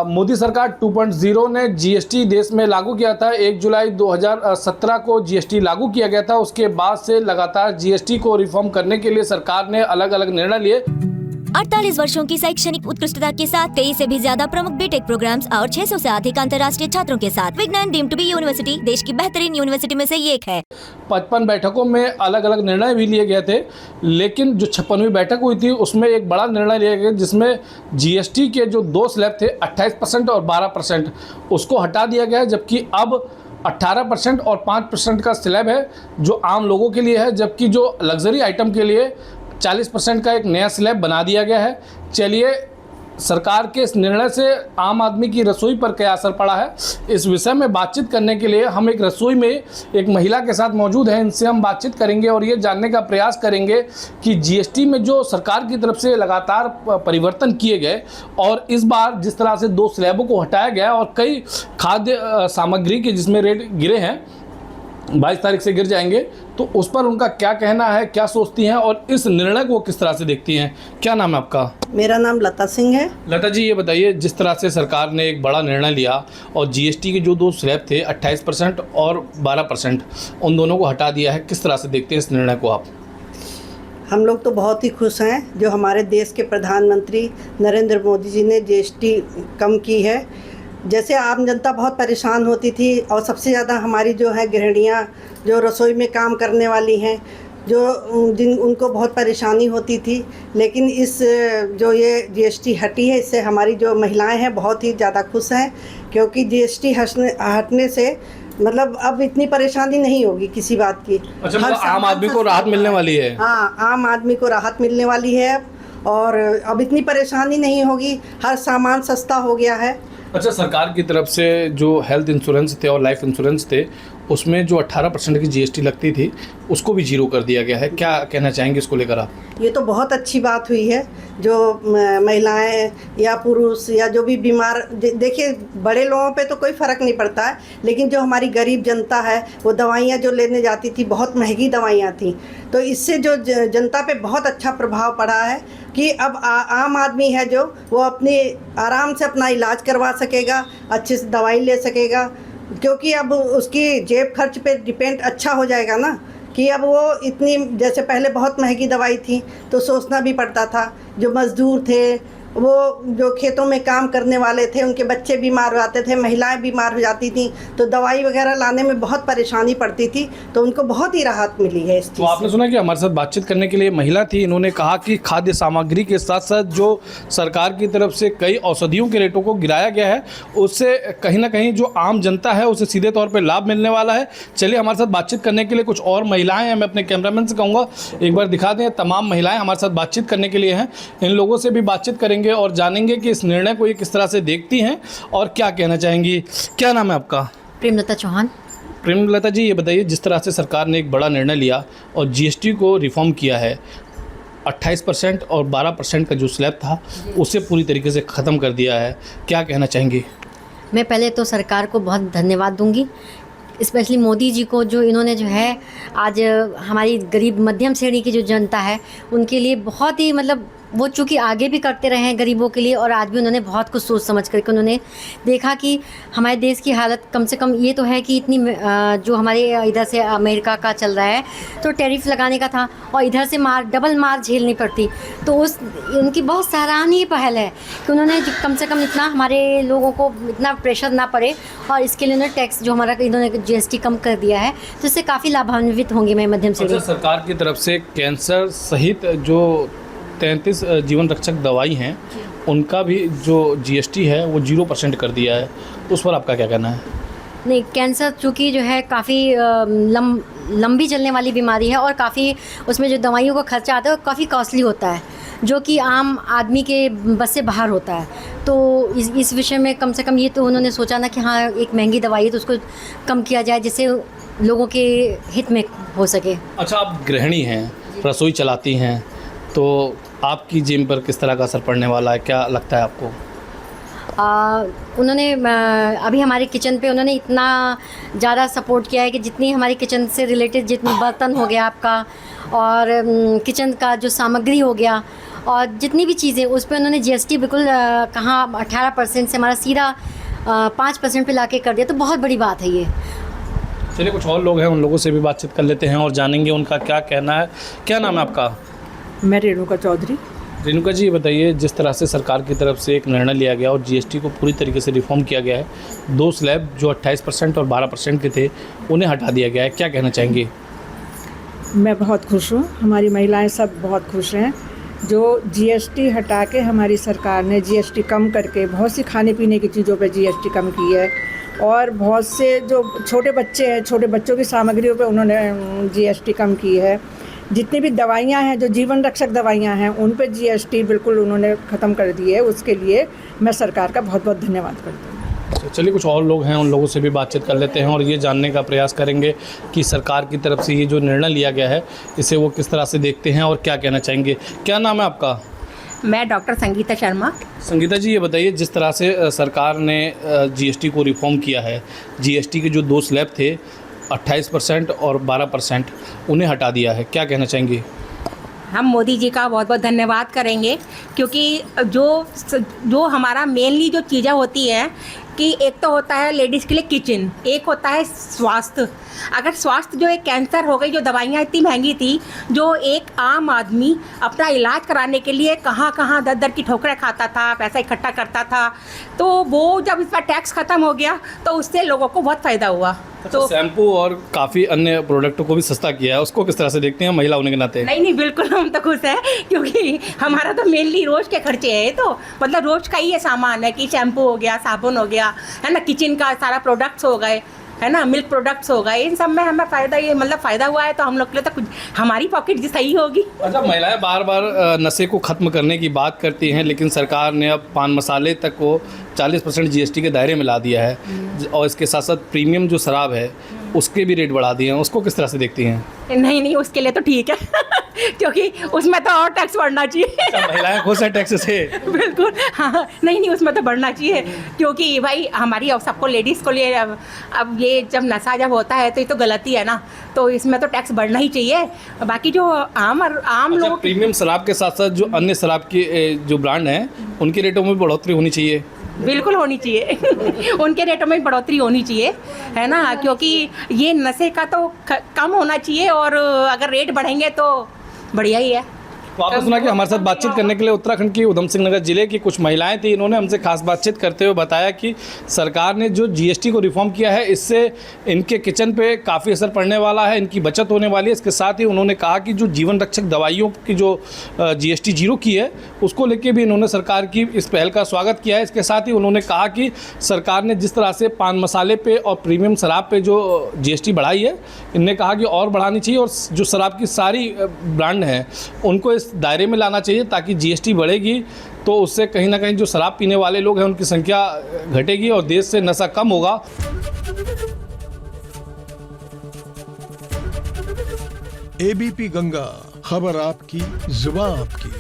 मोदी सरकार 2.0 ने जीएसटी देश में लागू किया था। 1 जुलाई 2017 को जीएसटी लागू किया गया था। उसके बाद से लगातार जीएसटी को रिफॉर्म करने के लिए सरकार ने अलग अलग निर्णय लिए। 48 वर्षों की शैक्षणिक उत्कृष्टता के साथ 23 से भी ज्यादा प्रमुख बीटेक प्रोग्राम्स और 600 से अधिक अंतर्राष्ट्रीय छात्रों के साथ विज्ञान डीम्ड टू बी यूनिवर्सिटी देश की बेहतरीन यूनिवर्सिटी में से एक है। 55 बैठकों में अलग अलग निर्णय भी लिए गए थे, लेकिन जो 56वीं बैठक हुई थी उसमें एक बड़ा निर्णय लिया गया जिसमें जीएसटी के जो 2 स्लैब थे 28% और 12% उसको हटा दिया गया है, जबकि अब 18% और 5% का स्लैब है जो आम लोगों के लिए है, जबकि जो लग्जरी आइटम के लिए 40% का एक नया स्लैब बना दिया गया है। चलिए, सरकार के इस निर्णय से आम आदमी की रसोई पर क्या असर पड़ा है, इस विषय में बातचीत करने के लिए हम एक रसोई में एक महिला के साथ मौजूद हैं। इनसे हम बातचीत करेंगे और ये जानने का प्रयास करेंगे कि जीएसटी में जो सरकार की तरफ से लगातार परिवर्तन किए गए और इस बार जिस तरह से 2 स्लैबों को हटाया गया और कई खाद्य सामग्री के जिसमें रेट गिरे हैं, 22 तारीख से गिर जाएंगे, तो उस पर उनका क्या कहना है, क्या सोचती हैं और इस निर्णय को किस तरह से देखती हैं। क्या नाम है आपका? मेरा नाम लता सिंह है। लता जी, ये बताइए, जिस तरह से सरकार ने एक बड़ा निर्णय लिया और जीएसटी के जो 2 स्लैब थे 28% और 12%, उन दोनों को हटा दिया है, किस तरह से देखते हैं इस निर्णय को आप? हम लोग तो बहुत ही खुश हैं जो हमारे देश के प्रधानमंत्री नरेंद्र मोदी जी ने जीएसटी कम की है। जैसे आम जनता बहुत परेशान होती थी और सबसे ज़्यादा हमारी जो है गृहिणियाँ जो रसोई में काम करने वाली हैं, जो उनको बहुत परेशानी होती थी, लेकिन इस जो ये जीएसटी हटी है इससे हमारी जो महिलाएं हैं बहुत ही ज़्यादा खुश हैं, क्योंकि जीएसटी हटने से मतलब अब इतनी परेशानी नहीं होगी किसी बात की। अच्छा, मतलब आम आदमी को राहत मिलने वाली है? हाँ, आम आदमी को राहत मिलने वाली है और अब इतनी परेशानी नहीं होगी, हर सामान सस्ता हो गया है। अच्छा, सरकार की तरफ से जो हेल्थ इंश्योरेंस थे और लाइफ इंश्योरेंस थे उसमें जो 18% की जीएसटी लगती थी उसको भी जीरो कर दिया गया है, क्या कहना चाहेंगे इसको लेकर आप? ये तो बहुत अच्छी बात हुई है। जो महिलाएं या पुरुष या जो भी बीमार, देखिए बड़े लोगों पे तो कोई फ़र्क नहीं पड़ता है, लेकिन जो हमारी गरीब जनता है वो दवाइयाँ जो लेने जाती थी बहुत महंगी दवाइयाँ थी, तो इससे जो जनता पे बहुत अच्छा प्रभाव पड़ा है कि अब आम आदमी है जो वो अपनी आराम से अपना इलाज करवा सकेगा, अच्छे से दवाई ले सकेगा, क्योंकि अब उसकी जेब खर्च पे डिपेंड अच्छा हो जाएगा ना, कि अब वो इतनी, जैसे पहले बहुत महंगी दवाई थी तो सोचना भी पड़ता था। जो मज़दूर थे, वो जो खेतों में काम करने वाले थे, उनके बच्चे बीमार हो जाते थे, महिलाएं बीमार हो जाती थी, तो दवाई वगैरह लाने में बहुत परेशानी पड़ती थी, तो उनको बहुत ही राहत मिली है इस चीज़ से। तो आपने सुना कि हमारे साथ बातचीत करने के लिए महिला थी, इन्होंने कहा कि खाद्य सामग्री के साथ साथ जो सरकार की तरफ से कई औषधियों के रेटों को गिराया गया है उससे कहीं ना कहीं जो आम जनता है उसे सीधे तौर पर लाभ मिलने वाला है। चलिए, हमारे साथ बातचीत करने के लिए कुछ और महिलाएं हैं, मैं अपने कैमरामैन से कहूँगा एक बार दिखा दें। तमाम महिलाएँ हमारे साथ बातचीत करने के लिए हैं, इन लोगों से भी बातचीत करेंगे और जानेंगे कि इस निर्णय को ये किस तरह से देखती हैं और क्या कहना चाहेंगी। क्या नाम है आपका? प्रेमलता चौहान। प्रेमलता जी, ये बताइए, जिस तरह से सरकार ने एक बड़ा निर्णय लिया और जीएसटी को रिफॉर्म किया है, 28% और 12% का जो स्लैब था उसे पूरी तरीके से ख़त्म कर दिया है, क्या कहना चाहेंगी? मैं पहले तो सरकार को बहुत धन्यवाद दूंगी, स्पेशली मोदी जी को, जो इन्होंने जो है आज हमारी गरीब मध्यम श्रेणी की जो जनता है उनके लिए बहुत ही, मतलब वो चूँकि आगे भी करते रहे हैं गरीबों के लिए, और आज भी उन्होंने बहुत कुछ सोच समझ करके उन्होंने देखा कि हमारे देश की हालत, कम से कम ये तो है कि इतनी जो हमारे इधर से अमेरिका का चल रहा है तो टैरिफ लगाने का था और इधर से डबल मार झेलनी पड़ती, तो उनकी बहुत सराहनीय पहल है कि उन्होंने कम से कम इतना हमारे लोगों को इतना प्रेशर ना पड़े, और इसके लिए उन्होंने टैक्स जो हमारा इन्होंने जीएसटी कम कर दिया है, तो इससे काफ़ी लाभान्वित होंगे मैं मध्यम श्रेणी। सरकार की तरफ से कैंसर सहित जो 33 जीवन रक्षक दवाई हैं उनका भी जो जीएसटी है वो 0% कर दिया है, उस पर आपका क्या कहना है? नहीं, कैंसर चूँकि जो है काफ़ी लंबी चलने वाली बीमारी है और काफ़ी उसमें जो दवाइयों का खर्चा आता है वो काफ़ी कॉस्टली होता है, जो कि आम आदमी के बस से बाहर होता है। तो इस विषय में कम से कम ये तो उन्होंने सोचा ना कि हाँ, एक महंगी दवाई है तो उसको कम किया जाए जिससे लोगों के हित में हो सके। अच्छा, आप गृहिणी हैं, रसोई चलाती हैं, तो आपकी जेब पर किस तरह का असर पड़ने वाला है, क्या लगता है आपको? उन्होंने अभी हमारे किचन पे उन्होंने इतना ज़्यादा सपोर्ट किया है कि जितनी हमारी किचन से रिलेटेड जितनी बर्तन हो गया आपका और किचन का जो सामग्री हो गया और जितनी भी चीज़ें उस पर उन्होंने GST बिल्कुल कहाँ 18% से हमारा सीधा 5% पे लाके कर दिया, तो बहुत बड़ी बात है ये। चलिए कुछ और लोग हैं, उन लोगों से भी बातचीत कर लेते हैं और जानेंगे उनका क्या कहना है। क्या नाम है आपका? मैं रेणुका चौधरी। रेणुका जी, बताइए, जिस तरह से सरकार की तरफ से एक निर्णय लिया गया और GST को पूरी तरीके से रिफॉर्म किया गया है, 2 स्लैब जो 28% और 12% के थे उन्हें हटा दिया गया है, क्या कहना चाहेंगे? मैं बहुत खुश हूँ, हमारी महिलाएं सब बहुत खुश हैं। जो GST हटा के हमारी सरकार ने GST कम करके बहुत सी खाने पीने की चीज़ों पे GST कम की है और बहुत से जो छोटे बच्चे हैं, छोटे बच्चों की सामग्रियों पे उन्होंने GST कम की है। जितनी भी दवाइयाँ हैं, जो जीवन रक्षक दवाइयाँ हैं, उन पे GST बिल्कुल उन्होंने ख़त्म कर दी है। उसके लिए मैं सरकार का बहुत बहुत धन्यवाद करती हूँ। चलिए कुछ और लोग हैं, उन लोगों से भी बातचीत कर लेते हैं और ये जानने का प्रयास करेंगे कि सरकार की तरफ से ये जो निर्णय लिया गया है इसे वो किस तरह से देखते हैं और क्या कहना चाहेंगे। क्या नाम है आपका? मैं डॉक्टर संगीता शर्मा। संगीता जी, ये बताइए, जिस तरह से सरकार ने GST को रिफॉर्म किया है, GST के जो 2 स्लैब थे 28% और 12% उन्हें हटा दिया है, क्या कहना चाहेंगे? हम मोदी जी का बहुत बहुत धन्यवाद करेंगे, क्योंकि जो हमारा मेनली जो चीज़ें होती हैं कि एक तो होता है लेडीज़ के लिए किचन, एक होता है स्वास्थ्य। अगर स्वास्थ्य जो एक कैंसर हो गई, जो दवाइयाँ इतनी महंगी थी, जो एक आम आदमी अपना इलाज कराने के लिए कहाँ कहाँ दर दर की ठोकरें खाता था, पैसा इकट्ठा करता था, तो वो जब इस पर टैक्स ख़त्म हो गया तो उससे लोगों को बहुत फ़ायदा हुआ। तो शैम्पू और काफ़ी अन्य प्रोडक्टों को भी सस्ता किया है, उसको किस तरह से देखते हैं महिला होने के नाते? नहीं, बिल्कुल हम तो खुश हैं, क्योंकि हमारा तो मेनली रोज़ के खर्चे हैं, तो मतलब रोज़ का ही ये सामान है कि शैम्पू हो गया, साबुन हो गया, है ना, किचन का सारा प्रोडक्ट्स हो गए, है ना, मिल्क प्रोडक्ट्स हो गए, इन सब में हमें फ़ायदा ये मतलब फ़ायदा हुआ है, तो हम लोग के लिए तो कुछ हमारी पॉकेट सही होगी। अच्छा, महिलाएं बार बार नशे को ख़त्म करने की बात करती हैं, लेकिन सरकार ने अब पान मसाले तक को 40% GST के दायरे में ला दिया है और इसके साथ साथ प्रीमियम जो शराब है उसके भी रेट बढ़ा दिए हैं, उसको किस तरह से देखती हैं? नहीं, उसके लिए तो ठीक है क्योंकि उसमें तो और टैक्स बढ़ना चाहिए। अच्छा, महिलाएं खुश हैं टैक्स से? बिल्कुल, हाँ, नहीं उसमें तो बढ़ना चाहिए, क्योंकि भाई हमारी अब सबको लेडीज़ को लिए अब ये जब नशा जब होता है तो ये तो गलती है ना, तो इसमें तो टैक्स बढ़ना ही चाहिए। बाकी जो आम लोग, प्रीमियम शराब के साथ साथ जो अन्य शराब के जो ब्रांड हैं उनके रेटों में भी बढ़ोतरी होनी चाहिए। बिल्कुल होनी चाहिए उनके रेटों में बढ़ोतरी होनी चाहिए, है ना, क्योंकि ये नशे का तो कम होना चाहिए और अगर रेट बढ़ेंगे तो बढ़िया ही है। तो आपने सुना कि हमारे साथ बातचीत करने के लिए उत्तराखंड की उधम सिंह नगर जिले की कुछ महिलाएं थी, इन्होंने हमसे खास बातचीत करते हुए बताया कि सरकार ने जो GST को रिफॉर्म किया है इससे इनके किचन पे काफ़ी असर पड़ने वाला है, इनकी बचत होने वाली है। इसके साथ ही उन्होंने कहा कि जो जीवन रक्षक दवाइयों की जो GST 0 की है उसको लेके भी इन्होंने सरकार की इस पहल का स्वागत किया है। इसके साथ ही उन्होंने कहा कि सरकार ने जिस तरह से पान मसाले पे और प्रीमियम शराब पे जो GST बढ़ाई है, इनने कहा कि और बढ़ानी चाहिए और जो शराब की सारी ब्रांड हैं उनको इस दायरे में लाना चाहिए, ताकि GST बढ़ेगी तो उससे कहीं ना कहीं जो शराब पीने वाले लोग हैं उनकी संख्या घटेगी और देश से नशा कम होगा। ABP गंगा, खबर आपकी, जुबान आपकी।